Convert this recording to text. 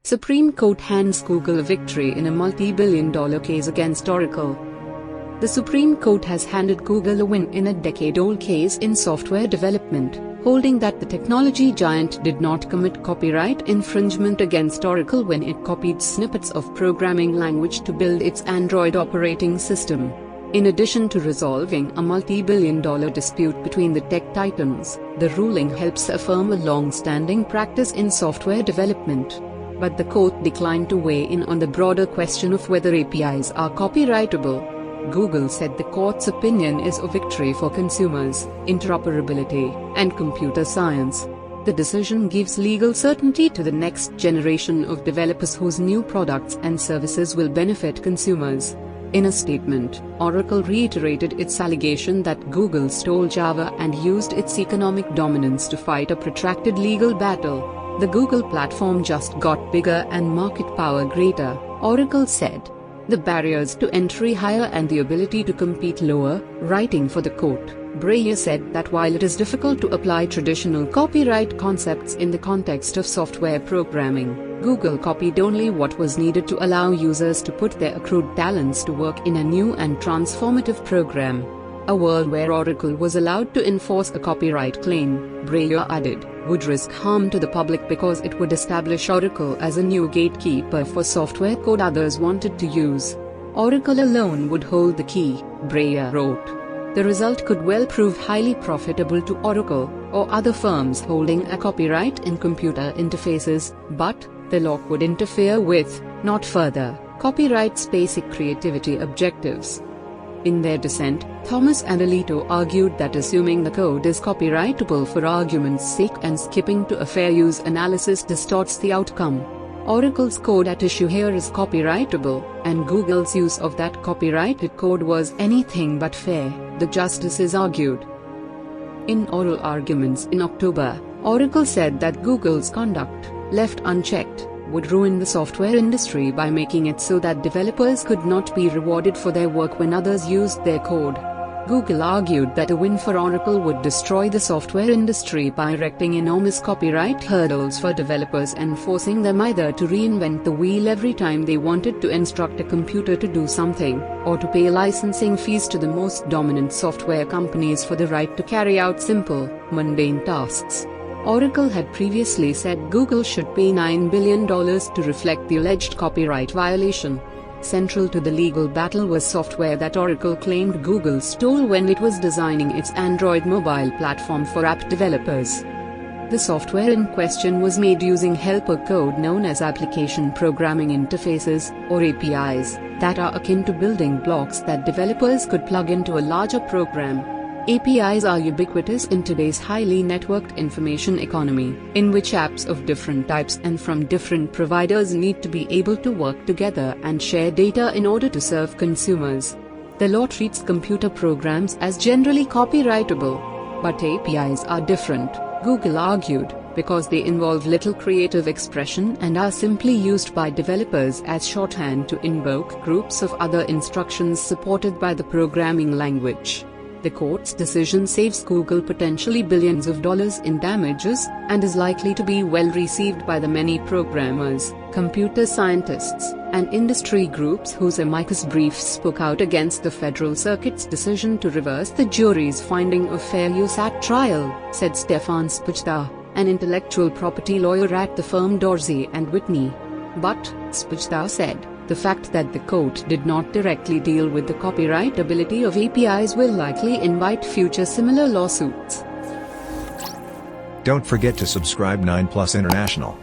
Supreme Court hands Google a victory in a multi-billion-dollar case against Oracle. The Supreme Court has handed Google a win in a decade-old case in software development, holding that the technology giant did not commit copyright infringement against Oracle when it copied snippets of programming language to build its Android operating system. In addition to resolving a multi-billion-dollar dispute between the tech titans, the ruling helps affirm a long-standing practice in software development. But the court declined to weigh in on the broader question of whether APIs are copyrightable. Google said the court's opinion is a victory for consumers, interoperability, and computer science. The decision gives legal certainty to the next generation of developers whose new products and services will benefit consumers. In a statement, Oracle reiterated its allegation that Google stole Java and used its economic dominance to fight a protracted legal battle. The Google platform just got bigger and market power greater, Oracle said. The barriers to entry higher and the ability to compete lower. Writing for the court, Breyer said that while it is difficult to apply traditional copyright concepts in the context of software programming, Google copied only what was needed to allow users to put their accrued talents to work in a new and transformative program. A world where Oracle was allowed to enforce a copyright claim, Breyer added, would risk harm to the public because it would establish Oracle as a new gatekeeper for software code others wanted to use. Oracle alone would hold the key, Breyer wrote. The result could well prove highly profitable to Oracle, or other firms holding a copyright in computer interfaces, but the law would interfere with, not further, copyright's basic creativity objectives. In their dissent, Thomas and Alito argued that assuming the code is copyrightable for argument's sake and skipping to a fair use analysis distorts the outcome. Oracle's code at issue here is copyrightable, and Google's use of that copyrighted code was anything but fair, the justices argued. In oral arguments in October, Oracle said that Google's conduct, left unchecked, would ruin the software industry by making it so that developers could not be rewarded for their work when others used their code. Google argued that a win for Oracle would destroy the software industry by erecting enormous copyright hurdles for developers and forcing them either to reinvent the wheel every time they wanted to instruct a computer to do something, or to pay licensing fees to the most dominant software companies for the right to carry out simple, mundane tasks. Oracle had previously said Google should pay $9 billion to reflect the alleged copyright violation. Central to the legal battle was software that Oracle claimed Google stole when it was designing its Android mobile platform for app developers. The software in question was made using helper code known as application programming interfaces, or APIs, that are akin to building blocks that developers could plug into a larger program. APIs are ubiquitous in today's highly networked information economy, in which apps of different types and from different providers need to be able to work together and share data in order to serve consumers. The law treats computer programs as generally copyrightable. But APIs are different, Google argued, because they involve little creative expression and are simply used by developers as shorthand to invoke groups of other instructions supported by the programming language. The court's decision saves Google potentially billions of dollars in damages, and is likely to be well received by the many programmers, computer scientists, and industry groups whose amicus briefs spoke out against the Federal Circuit's decision to reverse the jury's finding of fair use at trial, said Stefan Spuchta, an intellectual property lawyer at the firm Dorsey & Whitney. But, Spuchta said, the fact that the court did not directly deal with the copyrightability of APIs will likely invite future similar lawsuits. Don't forget to subscribe 9plus International.